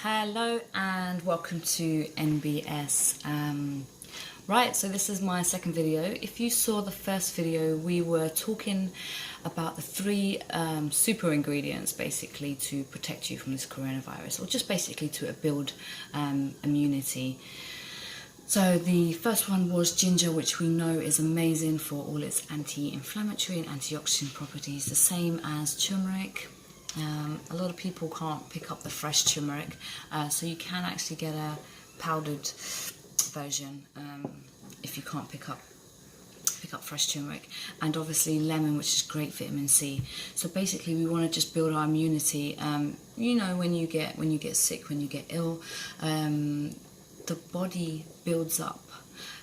Hello and welcome to NBS. Right, so this is my second video. If you saw the first video, we were talking about the three super ingredients basically to protect you from this coronavirus, or just basically to build immunity. So the first one was ginger, which we know is amazing for all its anti-inflammatory and antioxidant properties, the same as turmeric. A lot of people can't pick up the fresh turmeric, so you can actually get a powdered version if you can't pick up fresh turmeric. And obviously lemon, which is great vitamin C. So basically we want to just build our immunity. You know, when you get sick, when you get ill, the body builds up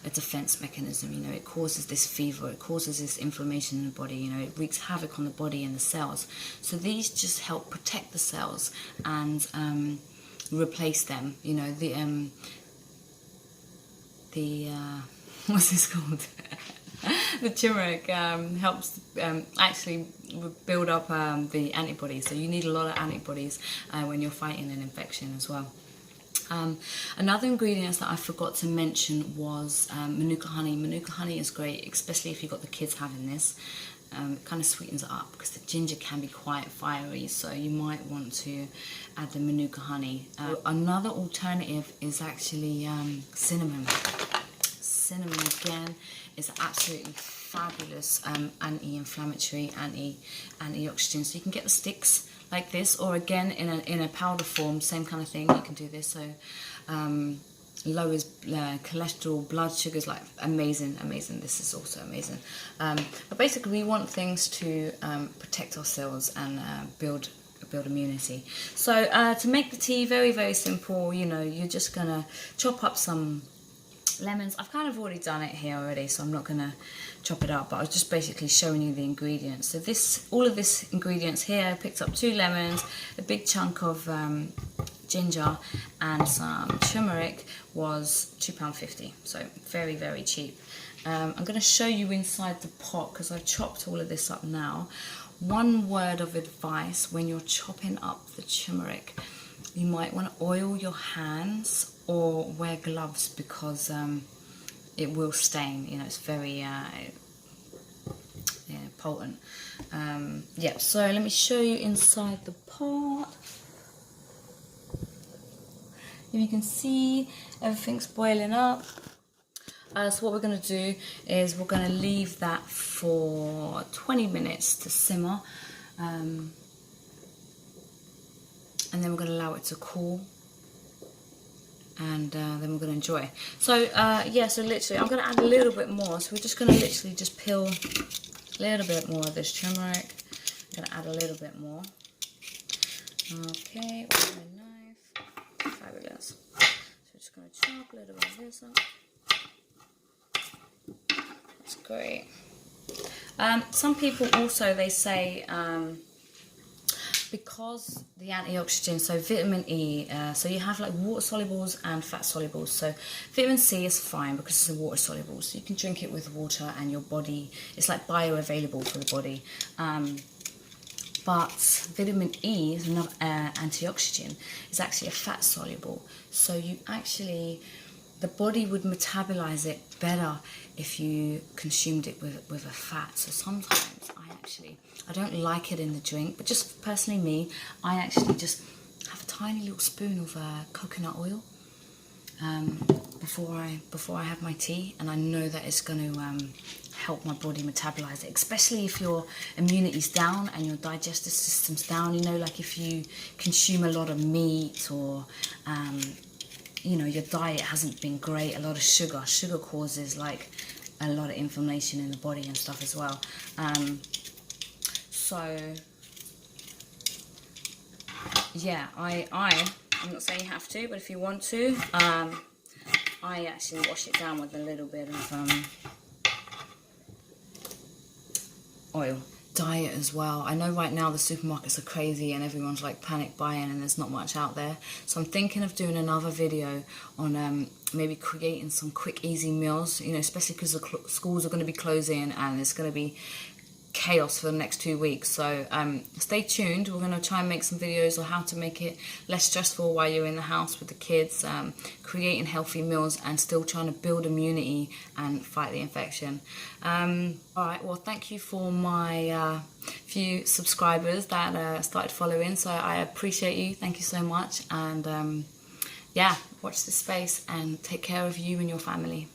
a defense mechanism. You know, it causes this fever, it causes this inflammation in the body, you know, it wreaks havoc on the body and the cells. So these just help protect the cells and replace them. You know, the what's this called? The turmeric helps actually build up the antibodies. So you need a lot of antibodies when you're fighting an infection as well. Another ingredient that I forgot to mention was manuka honey. Manuka honey is great, especially if you've got the kids having this. It kind of sweetens it up because the ginger can be quite fiery, so you might want to add the manuka honey. Another alternative is actually cinnamon. Cinnamon again is absolutely fabulous anti-inflammatory, antioxidant. So you can get the sticks like this, or again in a powder form, same kind of thing. You can do this. So lowers cholesterol, blood sugars, like amazing. This is also amazing. But basically we want things to protect ourselves and build immunity. So to make the tea, very simple. You know, you're just gonna chop up some lemons. I've kind of already done it here already, so I'm not gonna chop it up, but I was just basically showing you the ingredients. So all of this ingredients here, I picked up 2 lemons, a big chunk of ginger, and some turmeric was £2.50, so very cheap. I'm going to show you inside the pot because I've chopped all of this up now. One word of advice: when you're chopping up the turmeric, you might want to oil your hands or wear gloves because it will stain. You know, it's very potent. Yeah, so let me show you inside the pot. If you can see, everything's boiling up. So what we're going to do is we're going to leave that for 20 minutes to simmer, and then we're going to allow it to cool, and then we're going to enjoy. So yeah, so literally I'm going to add a little bit more. So we're just going to literally just peel a little bit more of this turmeric. I'm going to add a little bit more. Okay, with my knife. Fabulous. So we're just going to chop a little bit of this up. That's great. Some people also, they say, because the antioxidant, so vitamin E, so you have like water solubles and fat solubles. So vitamin C is fine because it's a water soluble, so you can drink it with water and your body, it's like bioavailable for the body. But vitamin E is another antioxidant, is actually a fat soluble. So you actually, the body would metabolize it better if you consumed it with a fat. So sometimes I don't like it in the drink, but just personally me, I actually just have a tiny little spoon of coconut oil before I have my tea, and I know that it's going to help my body metabolize it, especially if your immunity's down and your digestive system's down. You know, like if you consume a lot of meat, or you know, your diet hasn't been great, a lot of sugar causes like a lot of inflammation in the body and stuff as well. So yeah, I'm not saying you have to, but if you want to, I actually wash it down with a little bit of oil. Diet as well. I know right now the supermarkets are crazy and everyone's like panic buying and there's not much out there. So I'm thinking of doing another video on maybe creating some quick easy meals, you know, especially because the schools are going to be closing and it's going to be chaos for the next 2 weeks. So stay tuned. We're going to try and make some videos on how to make it less stressful while you're in the house with the kids, creating healthy meals and still trying to build immunity and fight the infection. Alright, well, thank you for my few subscribers that started following, so I appreciate you. Thank you so much, and yeah, watch this space and take care of you and your family.